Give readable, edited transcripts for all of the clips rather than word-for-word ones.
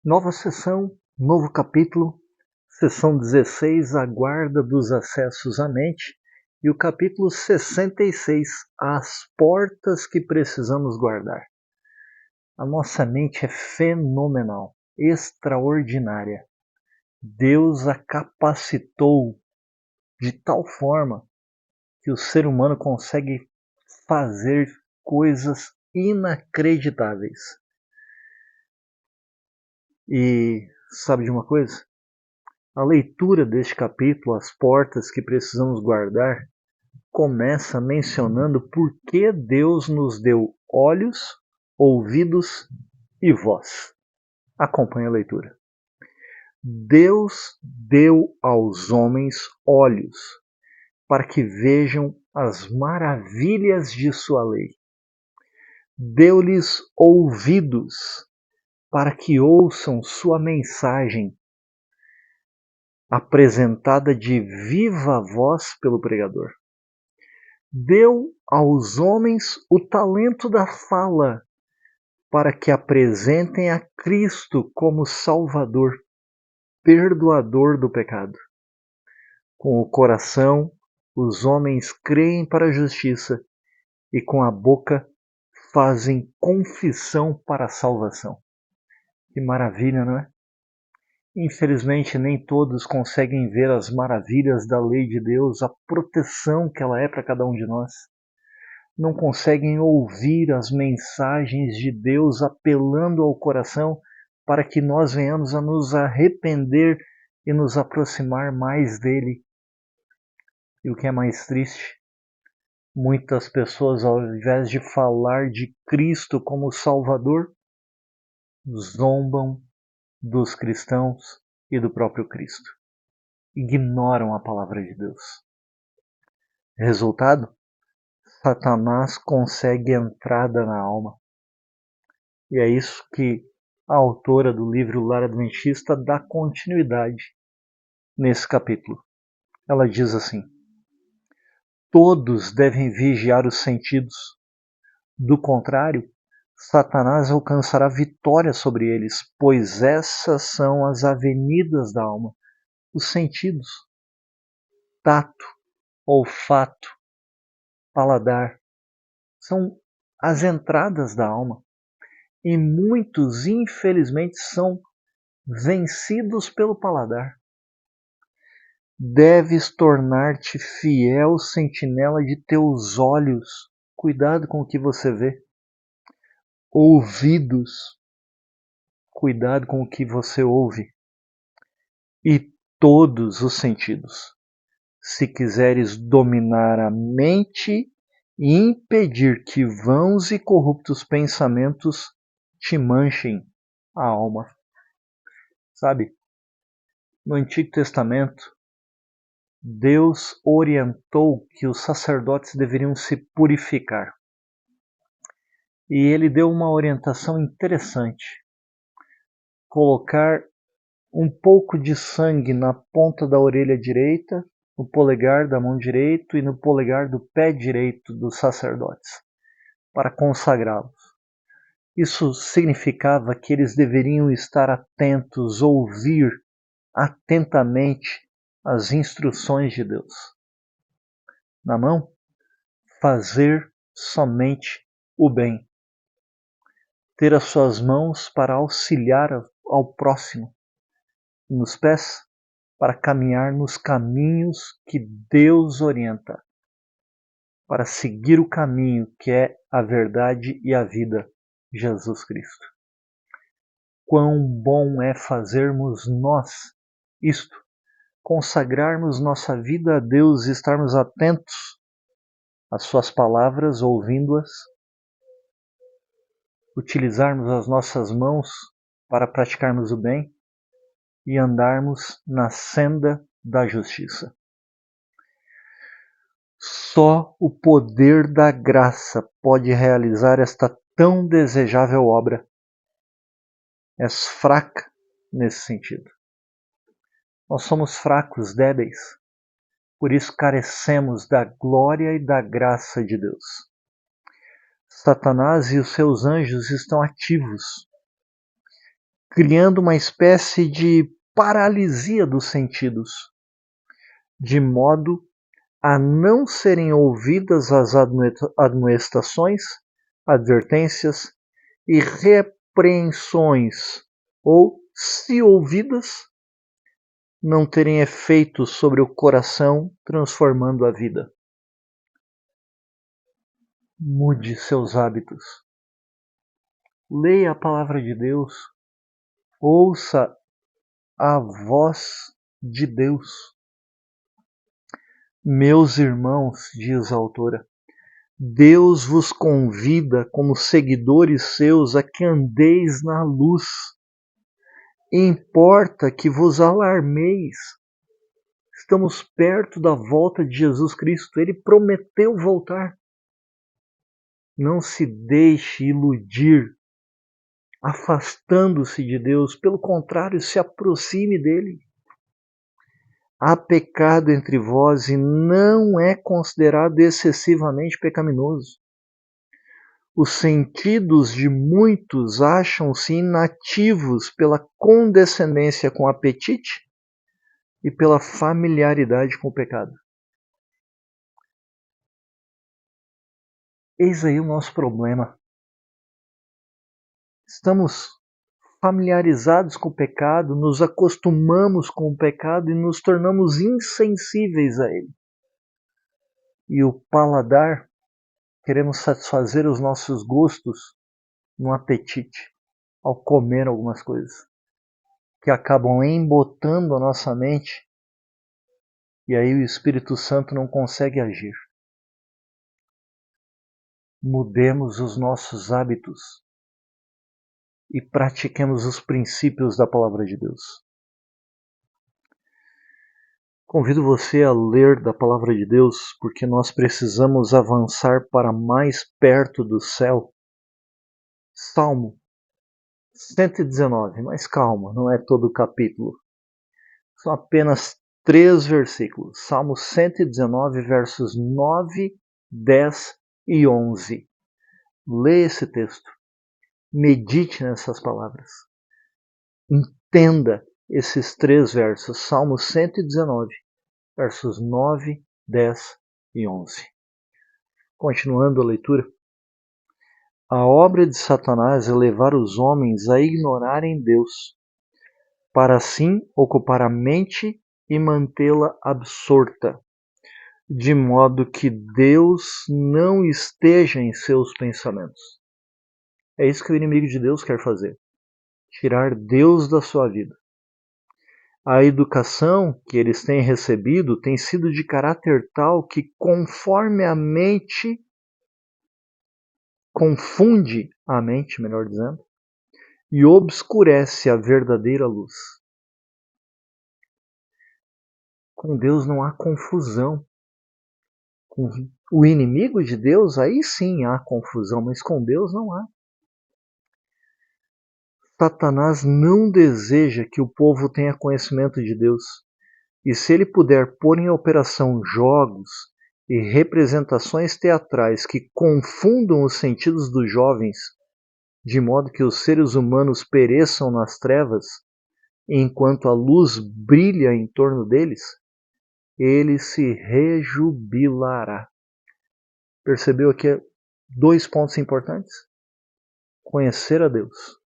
Nova sessão, novo capítulo, sessão 16, a guarda dos acessos à mente, e o capítulo 66, as portas que precisamos guardar. A nossa mente é fenomenal, extraordinária. Deus a capacitou de tal forma que o ser humano consegue fazer coisas inacreditáveis. E sabe de uma coisa? A leitura deste capítulo, as portas que precisamos guardar, começa mencionando por que Deus nos deu olhos, ouvidos e voz. Acompanhe a leitura. Deus deu aos homens olhos para que vejam as maravilhas de sua lei. Deu-lhes ouvidos para que ouçam sua mensagem apresentada de viva voz pelo pregador. Deu aos homens o talento da fala para que apresentem a Cristo como Salvador, perdoador do pecado. Com o coração, os homens creem para a justiça e com a boca fazem confissão para a salvação. Que maravilha, não é? Infelizmente, nem todos conseguem ver as maravilhas da lei de Deus, a proteção que ela é para cada um de nós. Não conseguem ouvir as mensagens de Deus apelando ao coração para que nós venhamos a nos arrepender e nos aproximar mais dele. E o que é mais triste, muitas pessoas, ao invés de falar de Cristo como Salvador, zombam dos cristãos e do próprio Cristo. Ignoram a palavra de Deus. Resultado? Satanás consegue entrada na alma. E é isso que a autora do livro Lar Adventista dá continuidade nesse capítulo. Ela diz assim: todos devem vigiar os sentidos. Do contrário, Satanás alcançará vitória sobre eles, pois essas são as avenidas da alma, os sentidos: tato, olfato, paladar. São as entradas da alma. E muitos, infelizmente, são vencidos pelo paladar. Deves tornar-te fiel sentinela de teus olhos. Cuidado com o que você vê. Ouvidos. Cuidado com o que você ouve. E todos os sentidos. Se quiseres dominar a mente e impedir que vãos e corruptos pensamentos te manchem a alma. Sabe, no Antigo Testamento, Deus orientou que os sacerdotes deveriam se purificar. E ele deu uma orientação interessante. Colocar um pouco de sangue na ponta da orelha direita, no polegar da mão direita e no polegar do pé direito dos sacerdotes, para consagrá-los. Isso significava que eles deveriam estar atentos, ouvir atentamente as instruções de Deus. Na mão, fazer somente o bem. Ter as suas mãos para auxiliar ao próximo. Nos pés, para caminhar nos caminhos que Deus orienta. Para seguir o caminho que é a verdade e a vida, Jesus Cristo. Quão bom é fazermos nós isto, consagrarmos nossa vida a Deus e estarmos atentos às suas palavras, ouvindo-as, utilizarmos as nossas mãos para praticarmos o bem e andarmos na senda da justiça. Só o poder da graça pode realizar esta tão desejável obra. És fraca nesse sentido. Nós somos fracos, débeis. Por isso carecemos da glória e da graça de Deus. Satanás e os seus anjos estão ativos, criando uma espécie de paralisia dos sentidos, de modo a não serem ouvidas as admoestações, advertências e repreensões, ou, se ouvidas, não terem efeito sobre o coração, transformando a vida. Mude seus hábitos. Leia a palavra de Deus. Ouça a voz de Deus. Meus irmãos, diz a autora, Deus vos convida como seguidores seus a que andeis na luz. Importa que vos alarmeis. Estamos perto da volta de Jesus Cristo. Ele prometeu voltar. Não se deixe iludir, afastando-se de Deus. Pelo contrário, se aproxime dele. Há pecado entre vós e não é considerado excessivamente pecaminoso. Os sentidos de muitos acham-se inativos pela condescendência com o apetite e pela familiaridade com o pecado. Eis aí o nosso problema. Estamos familiarizados com o pecado, nos acostumamos com o pecado e nos tornamos insensíveis a ele. E o paladar, queremos satisfazer os nossos gostos no apetite, ao comer algumas coisas, que acabam embotando a nossa mente, e aí o Espírito Santo não consegue agir. Mudemos os nossos hábitos e pratiquemos os princípios da palavra de Deus. Convido você a ler da palavra de Deus, porque nós precisamos avançar para mais perto do céu. Salmo 119, mas calma, não é todo o capítulo. São apenas 3 versículos. Salmo 119, versos 9, 10 e 11. Leia esse texto. Medite nessas palavras. Entenda esses 3 versos. Salmo 119, versos 9, 10 e 11. Continuando a leitura. A obra de Satanás é levar os homens a ignorarem Deus, para assim ocupar a mente e mantê-la absorta, de modo que Deus não esteja em seus pensamentos. É isso que o inimigo de Deus quer fazer, tirar Deus da sua vida. A educação que eles têm recebido tem sido de caráter tal que, conforme a mente, confunde a mente, melhor dizendo, e obscurece a verdadeira luz. Com Deus não há confusão. Com o inimigo de Deus, aí sim há confusão, mas com Deus não há. Satanás não deseja que o povo tenha conhecimento de Deus. E se ele puder pôr em operação jogos e representações teatrais que confundam os sentidos dos jovens, de modo que os seres humanos pereçam nas trevas, enquanto a luz brilha em torno deles, ele se rejubilará. Percebeu aqui 2 pontos importantes? Conhecer a Deus.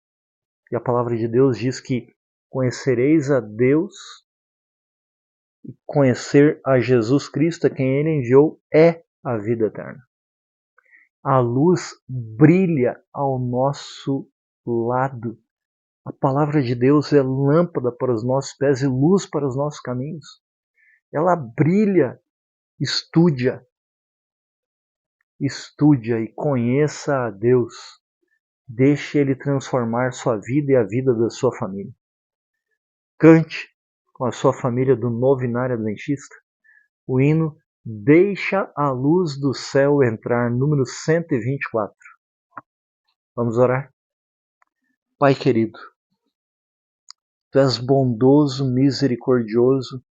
E a palavra de Deus diz que conhecereis a Deus e conhecer a Jesus Cristo, a quem ele enviou, é a vida eterna. A luz brilha ao nosso lado. A palavra de Deus é lâmpada para os nossos pés e luz para os nossos caminhos. Ela brilha. Estude e conheça a Deus. Deixe Ele transformar sua vida e a vida da sua família. Cante com a sua família do Novinário Adventista o hino Deixa a Luz do Céu Entrar, número 124. Vamos orar? Pai querido, Tu és bondoso, misericordioso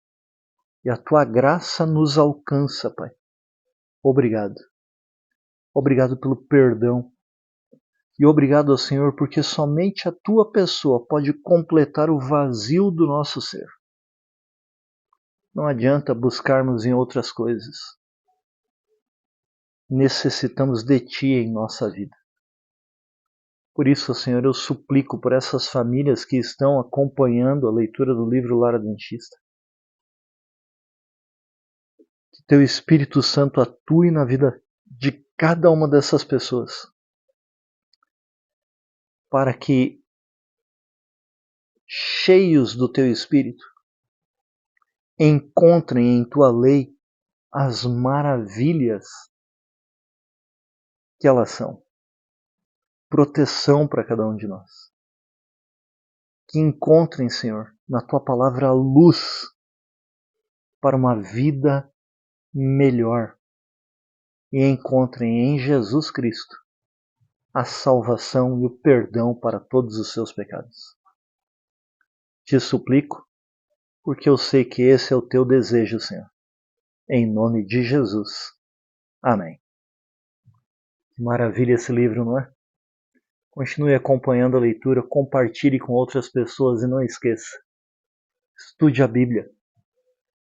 e a Tua graça nos alcança, Pai. Obrigado. Obrigado pelo perdão E obrigado ao Senhor, porque somente a tua pessoa pode completar o vazio do nosso ser. Não adianta buscarmos em outras coisas. Necessitamos de ti em nossa vida. Por isso, Senhor, eu suplico por essas famílias que estão acompanhando a leitura do livro Lar Adventista. Que teu Espírito Santo atue na vida de cada uma dessas pessoas, para que, cheios do teu Espírito, encontrem em tua lei as maravilhas que elas são. Proteção para cada um de nós. Que encontrem, Senhor, na tua palavra a luz para uma vida melhor. E encontrem em Jesus Cristo a salvação e o perdão para todos os seus pecados. Te suplico, porque eu sei que esse é o teu desejo, Senhor. Em nome de Jesus. Amém. Que maravilha esse livro, não é? Continue acompanhando a leitura, compartilhe com outras pessoas e não esqueça, estude a Bíblia.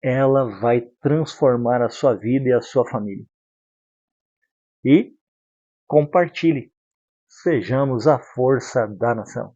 Ela vai transformar a sua vida e a sua família. E compartilhe. Sejamos a força da nação.